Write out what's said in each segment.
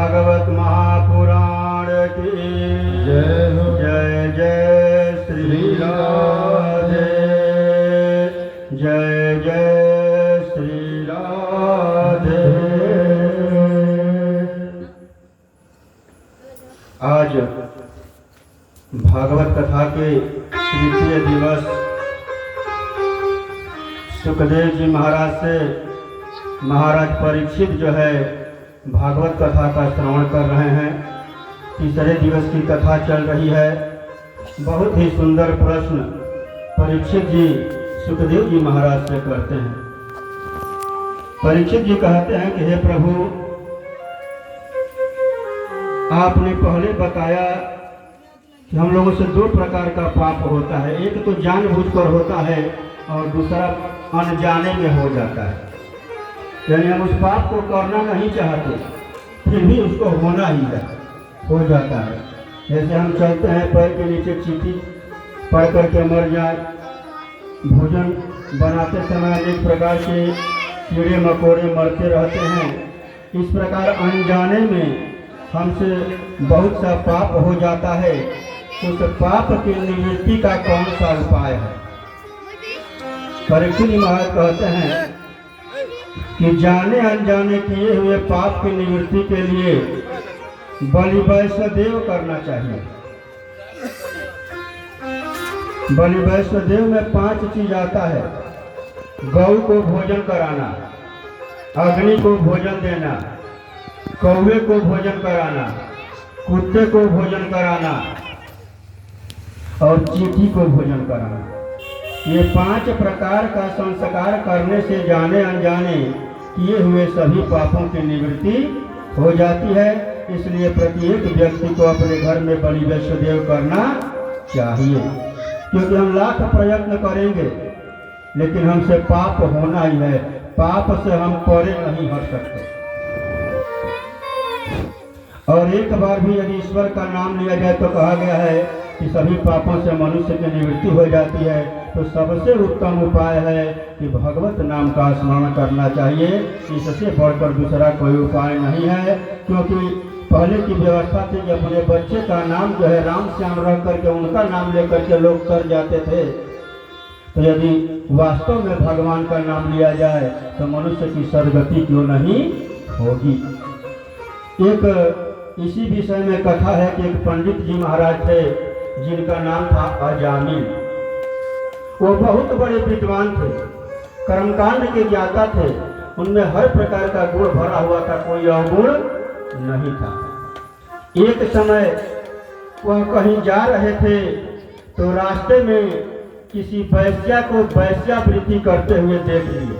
भागवत महापुराण की जय हो। जय जय श्री राधे, जय जय श्री राधे। आज भागवत कथा के तृतीय दिवस सुखदेव जी महाराज से महाराज परीक्षित जो है भागवत कथा का श्रवण कर रहे हैं। तीसरे दिवस की कथा चल रही है। बहुत ही सुंदर प्रश्न परीक्षित जी सुखदेव जी महाराज से करते हैं। परीक्षित जी कहते हैं कि हे प्रभु, आपने पहले बताया कि हम लोगों से दो प्रकार का पाप होता है। एक तो जानबूझकर होता है और दूसरा अनजाने में हो जाता है। यानी हम उस पाप को करना नहीं चाहते, फिर भी उसको होना ही हो जाता है। जैसे हम चलते हैं, पैर के नीचे चींटी पड़ करके मर जाए, भोजन बनाते समय अनेक प्रकार के कीड़े मकोड़े मरते रहते हैं। इस प्रकार अनजाने में हमसे बहुत सा पाप हो जाता है। तो उस पाप की निवृत्ति का कौन सा उपाय है? परीक्षित महाराज कहते हैं कि जाने अनजाने किए हुए पाप की निवृत्ति के लिए बलि वैष्णदेव करना चाहिए। बलि वैष्णदेव में 5 चीज आता है। गौ को भोजन कराना, अग्नि को भोजन देना, कौवे को भोजन कराना, कुत्ते को भोजन कराना और चींटी को भोजन कराना। ये 5 प्रकार का संस्कार करने से जाने अनजाने किए हुए सभी पापों की निवृत्ति हो जाती है। इसलिए प्रत्येक व्यक्ति को अपने घर में बलि वैष्णदेव करना चाहिए। क्योंकि हम लाख प्रयत्न करेंगे लेकिन हमसे पाप होना ही है। पाप से हम परे नहीं हट सकते। और एक बार भी यदि ईश्वर का नाम लिया जाए तो कहा गया है कि सभी पापों से मनुष्य की निवृत्ति हो जाती है। तो सबसे उत्तम उपाय है कि भगवत नाम का स्मरण करना चाहिए। इससे बढ़कर दूसरा कोई उपाय नहीं है। क्योंकि पहले की व्यवस्था थी कि अपने बच्चे का नाम जो है राम श्याम रख करके उनका नाम लेकर के लोग कर जाते थे। तो यदि वास्तव में भगवान का नाम लिया जाए तो मनुष्य की सदगति क्यों नहीं होगी। एक इसी विषय में कथा है कि एक पंडित जी महाराज थे जिनका नाम था अजामिल। वो बहुत बड़े विद्वान थे, कर्मकांड के ज्ञाता थे। उनमें हर प्रकार का गुण भरा हुआ था, कोई अवगुण नहीं था। एक समय वह कहीं जा रहे थे तो रास्ते में किसी वैश्या को वैश्यावृत्ति करते हुए देख लिए।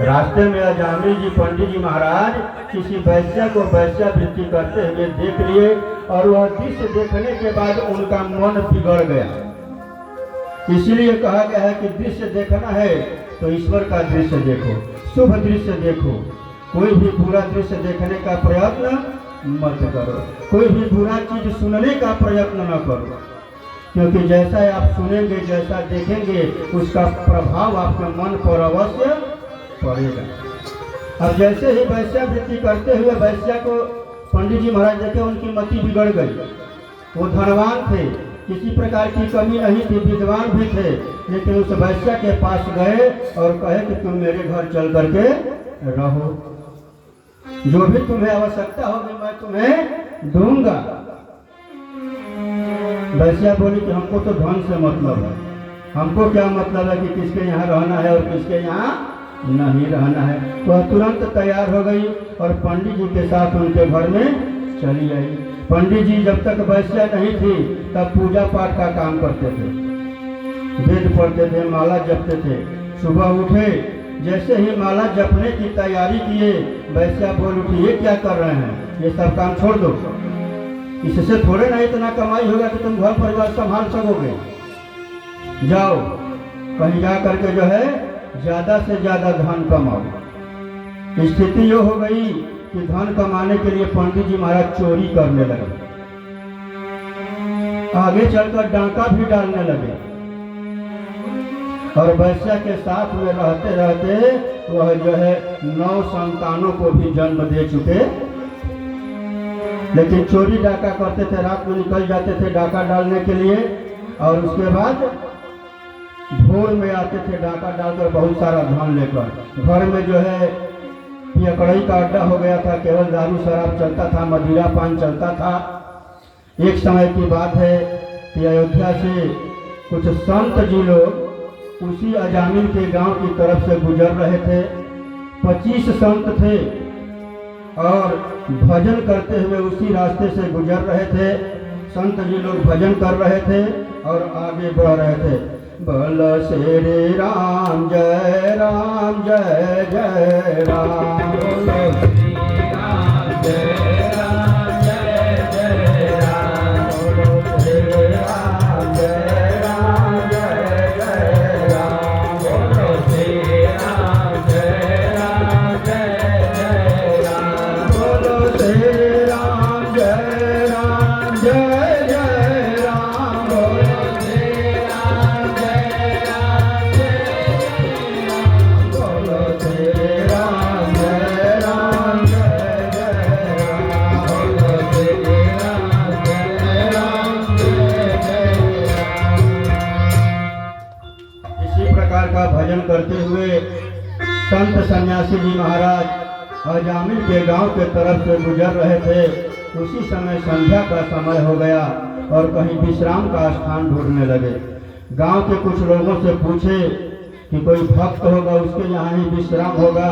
रास्ते में अजामिल जी पंडित जी महाराज किसी वैश्या को वैश्यावृत्ति करते हुए देख लिए और वह दृश्य देखने के बाद उनका मन बिगड़ गया। इसीलिए कहा गया है कि दृश्य देखना है तो ईश्वर का दृश्य देखो, शुभ दृश्य देखो। कोई भी बुरा दृश्य देखने का प्रयत्न मत करो, कोई भी बुरा चीज सुनने का प्रयत्न न करो। क्योंकि जैसा आप सुनेंगे, जैसा देखेंगे, उसका प्रभाव आपके मन पर अवश्य पड़ेगा। अब जैसे ही वैश्यावृत्ति करते हुए वैश्या को पंडित जी महाराज देखे, उनकी मति बिगड़ गई। वो धनवान थे, किसी प्रकार की कमी नहीं थी, विद्वान भी थे। लेकिन उस वैश्या के पास गए और कहे कि तुम मेरे घर चल करके रहो, जो भी तुम्हें आवश्यकता होगी मैं तुम्हें दूंगा। वैश्या बोली कि हमको तो धन से मतलब है, हमको क्या मतलब है कि किसके यहाँ रहना है और किसके यहाँ नहीं रहना है। वह तुरंत तैयार हो गई और पंडित जी के साथ उनके घर में चली आई। पंडित जी जब तक वैश्या नहीं थी तब पूजा पाठ का काम करते थे, वेद पढ़ते थे, माला जपते थे। सुबह उठे, जैसे ही माला जपने की तैयारी किए, वैश्या बोल उठी, ये क्या कर रहे हैं, ये सब काम छोड़ दो, इससे थोड़े ना इतना कमाई होगा कि तुम घर परिवार संभाल सकोगे। जाओ कहीं जा करके जो है ज्यादा से ज्यादा धन कमाओ। स्थिति ये हो गई कि धन कमाने के लिए पंडित जी महाराज चोरी करने लगे, आगे चलकर डांका भी डालने लगे। और वैश्या के साथ में रहते रहते वह जो है 9 संतानों को भी जन्म दे चुके लेकिन चोरी डाका करते थे, रात में निकल जाते थे डाका डालने के लिए, और उसके बाद भोर में आते थे डाका डालकर बहुत सारा धन लेकर। घर में जो है पियकड़ई का अड्डा हो गया था, केवल दारू शराब चलता था, मदिरा पान चलता था। एक समय की बात है कि अयोध्या से कुछ संत जी लोग उसी अजामिल के गांव की तरफ से गुजर रहे थे। 25 संत थे और भजन करते हुए उसी रास्ते से गुजर रहे थे। संत जी लोग भजन कर रहे थे और आगे बढ़ रहे थे। बोलो श्री राम जय राम जय जय राम, बोलो श्री राम जय राम जय जय राम, बोलो श्री राम जय राम जय जय राम, बोलो श्री राम जय राम जय जय राम, बोलो श्री राम जय राम जय जय राम, बोलो श्री राम जय राम जय राम, बोलो श्री राम जय राम जय जय राम, बोलो श्री राम जय राम जय जय राम। इसी प्रकार का भजन करते हुए संत सन्यासी जी महाराज अजामिल के गांव के तरफ से गुजर रहे थे। उसी समय संध्या का समय हो गया और कहीं विश्राम का स्थान ढूंढने लगे। गांव के कुछ लोगों से पूछे कि कोई भक्त होगा उसके यहाँ ही विश्राम होगा,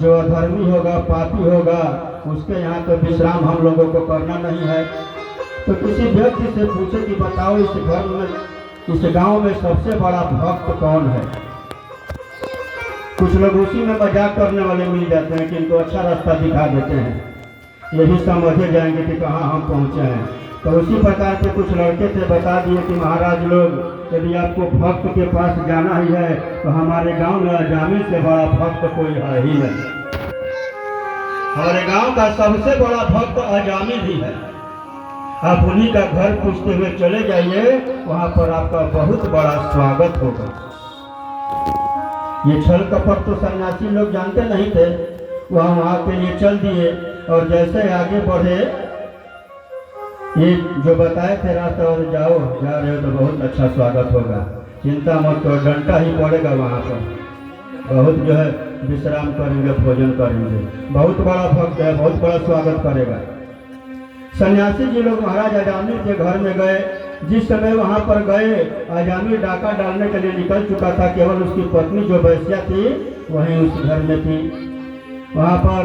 जो अधर्मी होगा पापी होगा उसके यहाँ तो विश्राम हम लोगों को करना नहीं है। तो किसी व्यक्ति से पूछे कि बताओ इस घर में, इस गांव में सबसे बड़ा भक्त कौन है। कुछ लोग उसी में मजाक करने वाले मिल जाते हैं कि इनको अच्छा रास्ता दिखा देते हैं, यही समझे जाएंगे कि कहाँ हम पहुँचे हैं। तो उसी प्रकार के कुछ लड़के थे, बता दिए कि महाराज लोग यदि आपको भक्त के पास जाना ही है तो हमारे गांव में अजामिल से बड़ा भक्त कोई है ही नहीं। हमारे गांव का सबसे बड़ा भक्त अजामिल ही है। आप उन्हीं का घर पूछते हुए चले जाइए, वहाँ पर आपका बहुत बड़ा स्वागत होगा। ये छल कपट तो सन्यासी लोग जानते नहीं थे, वहाँ के लिए चल दिए और जैसे आगे बढ़े ये जो बताए थे रास्ता और जाओ, जा रहे हो तो बहुत अच्छा स्वागत होगा, चिंता मत करो, डंडा ही पड़ेगा वहाँ पर, बहुत जो है विश्राम करेंगे, भोजन करेंगे, बहुत बड़ा भक्त है, बहुत बड़ा स्वागत करेगा। सन्यासी जी लोग महाराज अजामिल के घर में गए। जिस समय वहाँ पर गए अजामिल डाका डालने के लिए निकल चुका था, केवल उसकी पत्नी जो वैश्या थी वहीं उस घर में थी। वहाँ पर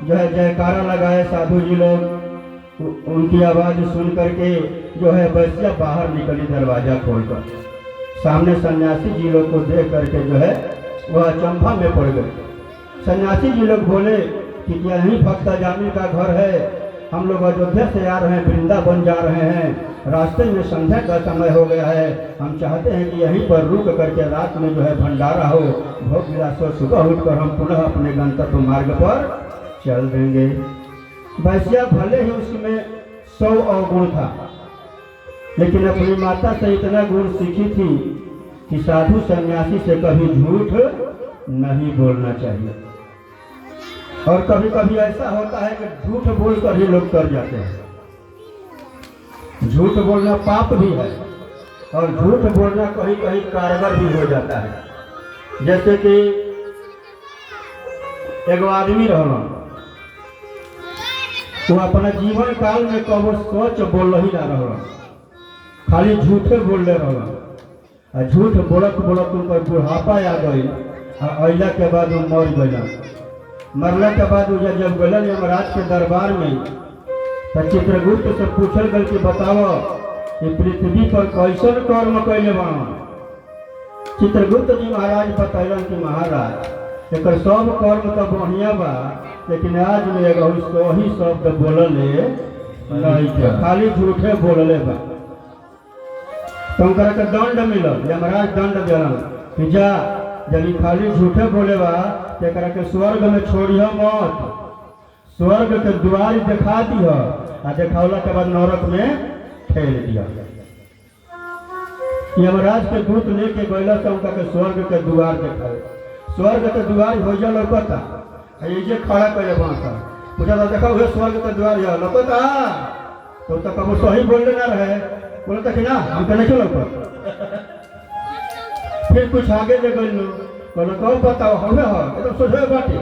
जो है जयकारा लगाए साधु जी लोग, उनकी आवाज़ सुन करके जो है वैश्या बाहर निकली दरवाजा खोलकर। सामने सन्यासी जी लोग को देख करके जो है वह अचंभा में पड़ गए। सन्यासी जी लोग बोले कि क्या यहीं भक्त अजामिल का घर है, हम लोग अयोध्या से आ रहे हैं, वृंदावन जा रहे हैं, रास्ते में संध्या का समय हो गया है, हम चाहते हैं कि यहीं पर रुक करके रात में जो है भंडारा हो, भोग विलास हो, सुबह उठकर हम पुनः अपने गंतव्य मार्ग पर चल देंगे। वैश्या भले ही उसमें 100 अवगुण था, लेकिन अपनी माता से इतना गुण सीखी थी कि साधु सन्यासी से कभी झूठ नहीं बोलना चाहिए। और कभी कभी ऐसा होता है कि झूठ बोलकर ही लोग कर जाते हैं। झूठ बोलना पाप भी है और झूठ बोलना कहीं कहीं कारगर भी हो जाता है। जैसे कि एगो आदमी रहना, वो अपना जीवन काल में कबो सच बोल ही ना रहा, खाली झूठे बोलने रहा। झूठ बोलत बोलत उनका बुढ़ापा आ गई, अला के बाद वो मर गया। मरने के बाद जब गलन यमराज के दरबार में तो चित्रगुप्त से पूछल गल कि बताओ ये पृथ्वी पर कैसन कर्म कैले बना। चित्रगुप्त जी महाराज बतैलन कि महाराज एक सब कर्म तो बढ़िया बा, लेकिन आज में एगो सही शब्द बोलले नहीं थे, खाली झूठे बोलले बा। तो उनका के दंड मिलल, यमराज दंड दिलन कि जा जब खाली झूठे बोले बा तो के स्वर्ग में छोड़िह मत, स्वर्ग के द्वार दिखा दिह, आ देखावला के बाद नरक में ठेल दिया। यमराज के दूत लेके गैला से उनका के स्वर्ग के द्वार दिखाए। स्वर्ग के द्वार हो जा लौकता, ये खड़ा कैले बांसा पूछा था देखा हुए स्वर्ग के द्वार है लौकता तो कब सही बोलने ना रहे, बोलता कि ना हमको नहीं चलो फिर कुछ आगे ले गई लो बोलो कहो बताओ हमें हो एकदम सोझे बाटे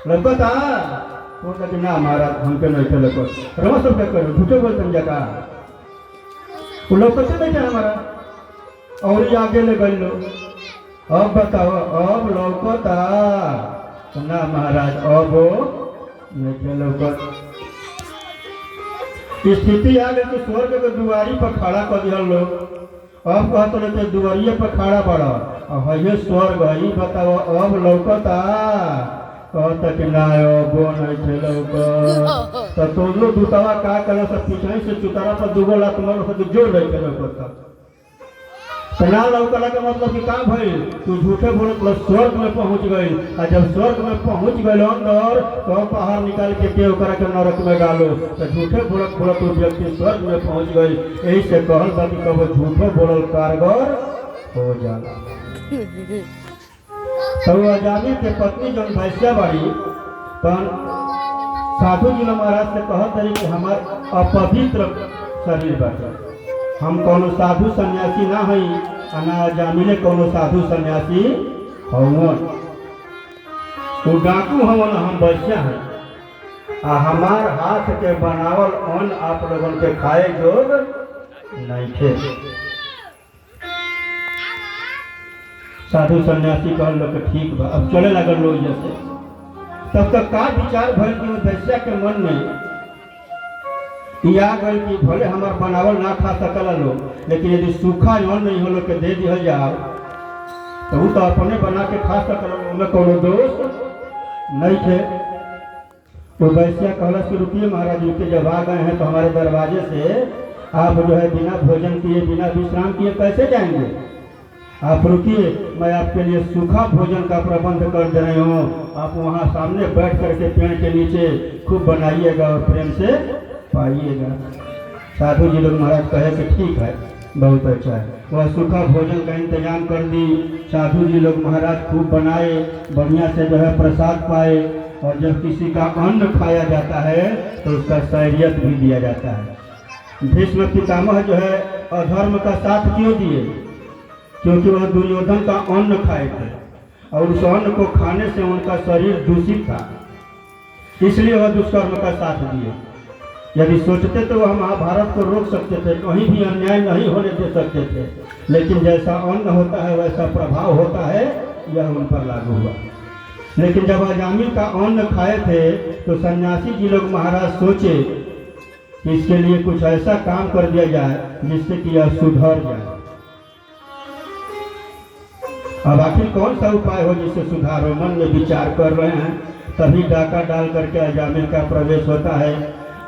लौकता बोलता कि ना महाराज हमको नहीं चलो रमा सब क्या करो झूठे बोलते जगह वो लौकते नहीं थे हमारा और ही आगे ले गई लो अब बताओ अब लौकता ना महाराज अब नहीं लौकत स्थिति आ गई तो स्वर्ग के दुआरी पर खड़ा कर दिया लोग। अब कहते रहे दुआरिये पर खड़ा पड़ा और ये स्वर्ग है बताओ अब लौकता कहता कि ना अब नहीं थे लौकत तो तुम लोग दूतवा का करे सब पीछे से चुतारा पर दुगो लात मारो तो जोर नहीं थे लौकता ना लौकला के मतलब कि का भइल तू झूठे बोले प्लस स्वर्ग में पहुंच गई और जब स्वर्ग में पहुंच गए अंदर तो बाहर निकाल के केव करा के नरक में डालो तो झूठे बोलत बोलत वो व्यक्ति स्वर्ग में पहुंच गई। यही से कहल बा कि कब झूठो बोलल कारगर हो जाला। तो आजादी के पत्नी जन भैंसिया बाड़ी तन साधु जी महाराज से कहत रही कि हमार अपवित्र शरीर बाटे हम कोनो साधु सन्यासी ना हई ना जामिले कोनो साधु सन्यासी हवन वो डाकू हवन हम बच्चा हैं आ हमार हाथ के बनावल अन्न आप लोगन के खाए जोग नहीं थे। साधु सन्यासी कहल लोग ठीक बा अब चले लगल लोग जैसे तब तक का विचार भइल कि बच्चा के मन में या गल कि भले हमार बनावल ना खा सकल लोग लेकिन यदि सूखा अन्न नहीं हो लोग के दे दिया जाओ तो वो तो अपने बना के खा सकल उनमें कोनो दोष नहीं थे। तो वैश्या कहलस कि रुकिए महाराज रुकिए जब आ गए हैं तो हमारे दरवाजे से आप जो है बिना भोजन किए बिना विश्राम किए कैसे जाएंगे आप रुकिए मैं आपके लिए सूखा भोजन का प्रबंध कर दे रही हूँ आप वहाँ सामने बैठ करके पेड़ के नीचे खूब बनाइएगा और प्रेम से पाइएगा। साधु जी लोग महाराज कहे कि ठीक है बहुत अच्छा है वह सूखा भोजन का इंतजाम कर दी। साधु जी लोग महाराज खूब बनाए बढ़िया से जो है प्रसाद पाए और जब किसी का अन्न खाया जाता है तो उसका शरीयत भी दिया जाता है। भीष्म पितामह जो है अधर्म का साथ क्यों दिए क्योंकि वह दुर्योधन का अन्न खाए थे और उस अन्न को खाने से उनका शरीर दूषित था इसलिए वह दुष्कर्म का साथ दिए। यदि सोचते तो वह महाभारत को रोक सकते थे कहीं भी अन्याय नहीं होने दे सकते थे लेकिन जैसा अन्न होता है वैसा प्रभाव होता है यह उन पर लागू हुआ। लेकिन जब अजामिल का अन्न खाए थे तो सन्यासी जी लोग महाराज सोचे कि इसके लिए कुछ ऐसा काम कर दिया जाए जिससे कि यह सुधर जाए। अब आखिर कौन सा उपाय हो जिससे सुधार हो मन में विचार कर रहे हैं तभी डाका डाल करके अजामिल का प्रवेश होता है।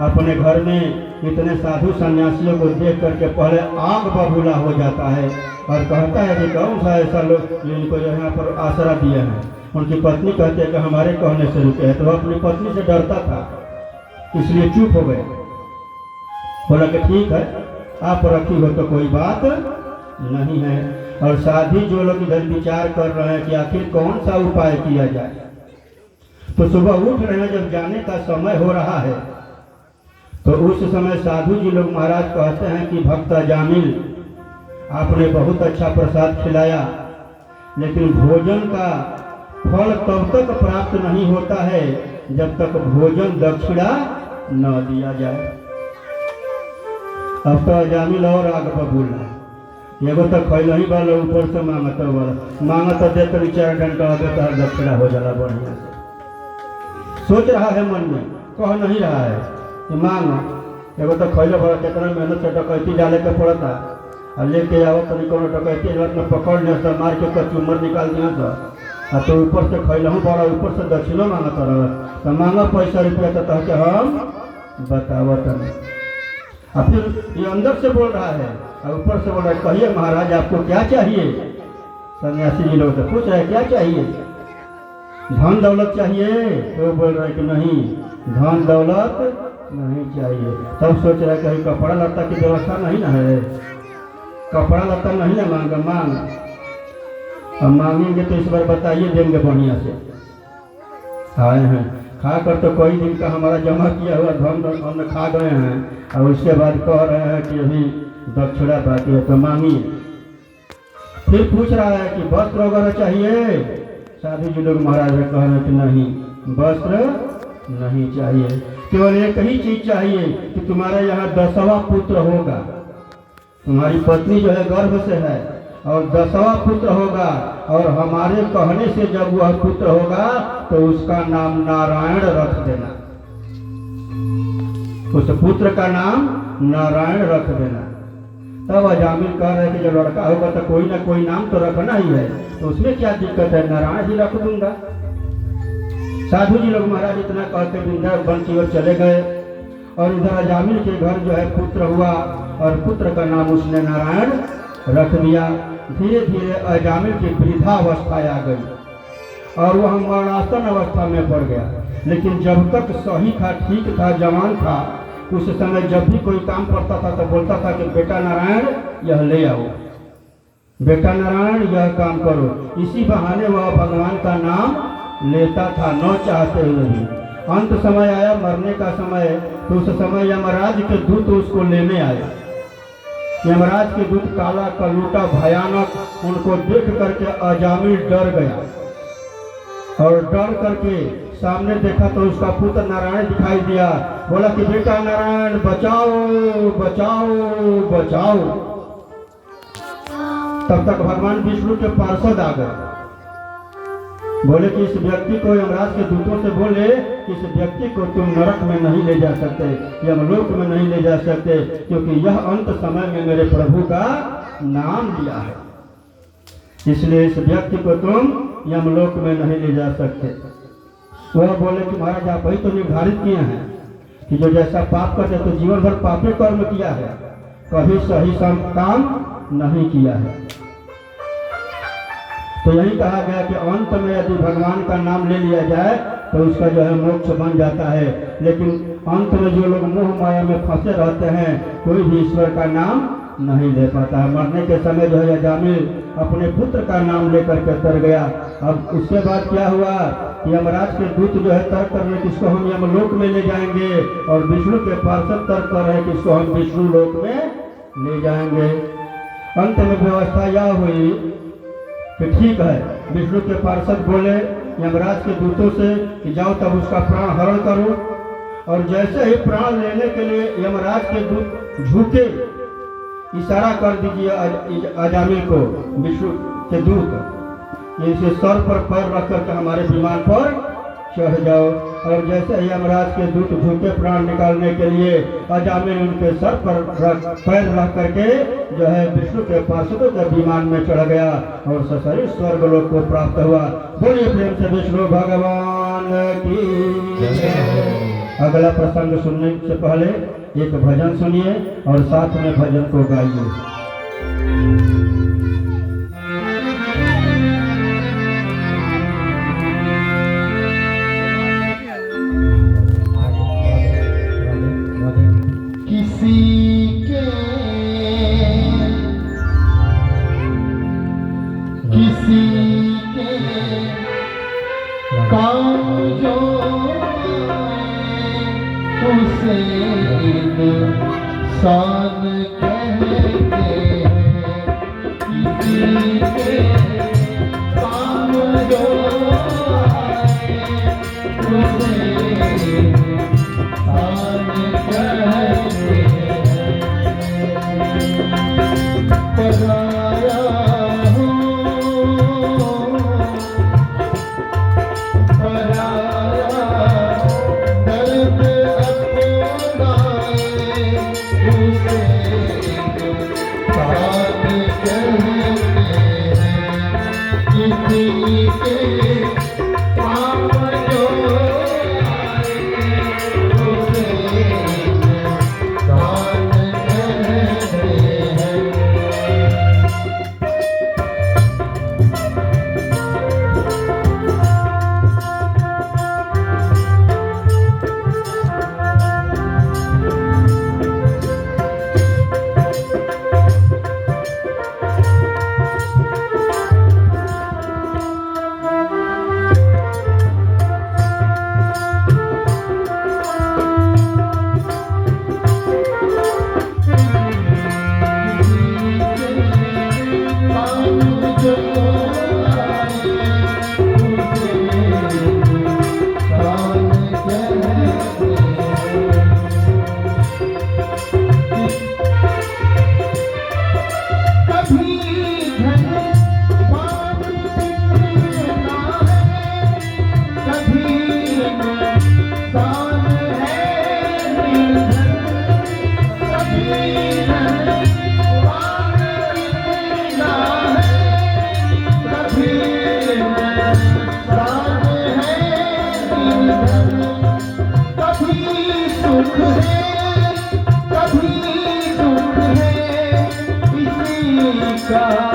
अपने घर में इतने साधु सन्यासियों को देख करके पहले आग बबूला हो जाता है और कहता है कि कौन सा ऐसा लोग जिनको जो यहाँ पर आसरा दिए हैं। उनकी पत्नी कहती है कि हमारे कहने से रुके हैं तो वह अपनी पत्नी से डरता था इसलिए चुप हो गए। बोला कि ठीक है आप रखी हो तो कोई बात नहीं है। और साधी जो लोग इधर विचार कर रहे हैं कि आखिर कौन सा उपाय किया जाए तो सुबह उठ रहे हैं जब जाने का समय हो रहा है तो उस समय साधु जी लोग महाराज कहते हैं कि भक्त अजामिल आपने बहुत अच्छा प्रसाद खिलाया लेकिन भोजन का फल तब तक प्राप्त नहीं होता है जब तक भोजन दक्षिणा न दिया जाए। अब तो अजामिल और आगे बबूला एगो तो खैल ही वाला ऊपर से मांगत दे तो चार घंटा देता दक्षिणा हो जाला बढ़िया से। सोच रहा है मन में कह नहीं रहा है कि मांग एगो तो खैले बड़ा कितना मेहनत से डकैती डाले के पड़ता और लेके आओ तो कोनो डकैती में पकड़ लिया तो मार के कचूमर निकाल दिया तो ऊपर से खैलहूँ बड़ा ऊपर से दक्षिणा मांगता रहा तो मांगा पैसा रुपया तो के हम बतावत नहीं। और फिर ये अंदर से बोल रहा है और ऊपर से बोल रहा है कहिए महाराज आपको क्या चाहिए। सन्यासी जी लोग से पूछ रहे क्या चाहिए धन दौलत चाहिए तो बोल रहे कि नहीं धन दौलत नहीं चाहिए। तब सोच रहा है कहीं कपड़ा लत्ता की व्यवस्था नहीं ना है कपड़ा लत्ता नहीं ना मांगा मांग अब मांगेंगे तो इस बार बताइए देंगे बढ़िया से आए हैं खाकर तो कई दिन का हमारा जमा किया हुआ धन अन्न खा गए हैं और उसके बाद कह रहे हैं कि अभी दक्षिणा बाकी है तो मांगिए। फिर पूछ रहा है कि वस्त्र वगैरह चाहिए। साधु जी लोग महाराज कह रहे हैं कि नहीं, वस्त्र नहीं चाहिए, केवल एक ही चीज चाहिए कि तुम्हारे यहाँ 10वां पुत्र होगा। तुम्हारी पत्नी जो है गर्भ से है और 10वां पुत्र होगा और हमारे कहने से जब वह पुत्र होगा तो उसका नाम नारायण रख देना। उस पुत्र का नाम नारायण रख देना। तब अजामिल कह रहे कि जब लड़का होगा तो कोई ना कोई नाम तो रखना ही है, तो उसमें क्या दिक्कत है, नारायण ही रख दूंगा। साधु जी लोग महाराज इतना कहते वृंदावन की ओर चले गए और उधर अजामिल के घर जो है पुत्र हुआ और पुत्र का नाम उसने नारायण रख दिया। धीरे धीरे अजामिल की वृद्धावस्था आ गई और वह मरणासन अवस्था में पड़ गया। लेकिन जब तक सही था, ठीक था, जवान था, उस समय जब भी कोई काम करता था तो बोलता था कि बेटा नारायण यह ले आओ, बेटा नारायण यह काम करो। इसी बहाने वह भगवान का नाम लेता था, न चाहते हुए भी। अंत समय आया, मरने का समय, तो उस समय यमराज के दूत उसको लेने आए। यमराज के दूत काला कलूटा भयानक, उनको देख करके अजामिल डर गया और डर करके सामने देखा तो उसका पुत्र नारायण दिखाई दिया। बोला कि बेटा नारायण बचाओ बचाओ बचाओ। तब तक भगवान विष्णु के पार्षद आ गए। बोले कि इस व्यक्ति को, यमराज के दूतों से बोले कि इस व्यक्ति को तुम नरक में नहीं ले जा सकते, यमलोक में नहीं ले जा सकते, क्योंकि यह अंत समय में मेरे प्रभु का नाम लिया है, इसलिए इस व्यक्ति को तुम यमलोक में नहीं ले जा सकते। वह बोले कि महाराज आप ही तो निर्धारित किए हैं कि जो जैसा पाप करते तो जीवन भर पापे कर्म किया है, कभी सही काम नहीं किया है। तो यही कहा गया कि अंत में यदि भगवान का नाम ले लिया जाए तो उसका जो है मोक्ष बन जाता है। लेकिन अंत में जो लोग मोह माया में फंसे रहते हैं, कोई भी ईश्वर का नाम नहीं ले पाता है। मरने के समय जो है अजामिल अपने पुत्र का नाम लेकर के तर गया। अब उसके बाद क्या हुआ, यमराज के दूत जो है तर्क कर रहे कि इसको हम यमलोक में ले जाएंगे और विष्णु के पार्षद तर्क कर रहे कि इसको हम विष्णु लोक में ले जाएंगे। अंत में व्यवस्था यह हुई कि ठीक है, विष्णु के पार्षद बोले यमराज के दूतों से कि जाओ तब उसका प्राण हरण करो। और जैसे ही प्राण लेने के लिए यमराज के दूत झुके, इशारा कर दीजिए अजामिल को, विष्णु के दूत, इसे सर पर पैर रख करके हमारे विमान पर चढ़ जाओ। और जैसे ही यमराज के दूत झुके प्राण निकालने के लिए, अजामिल उनके सर पर पैर रख करके जो है विष्णु के पार्षदों के विमान में चढ़ गया और सशरीर स्वर्ग लोक को प्राप्त हुआ। बोलिए प्रेम से विष्णु भगवान की। अगला प्रसंग सुनने से पहले एक भजन सुनिए और साथ में भजन को गाइए। किसी के काम जो उसे इंसान कहते हैं। किसी के काम जो उसे इंसान कहते हैं। पराया सुख है कभी दुख है इसी का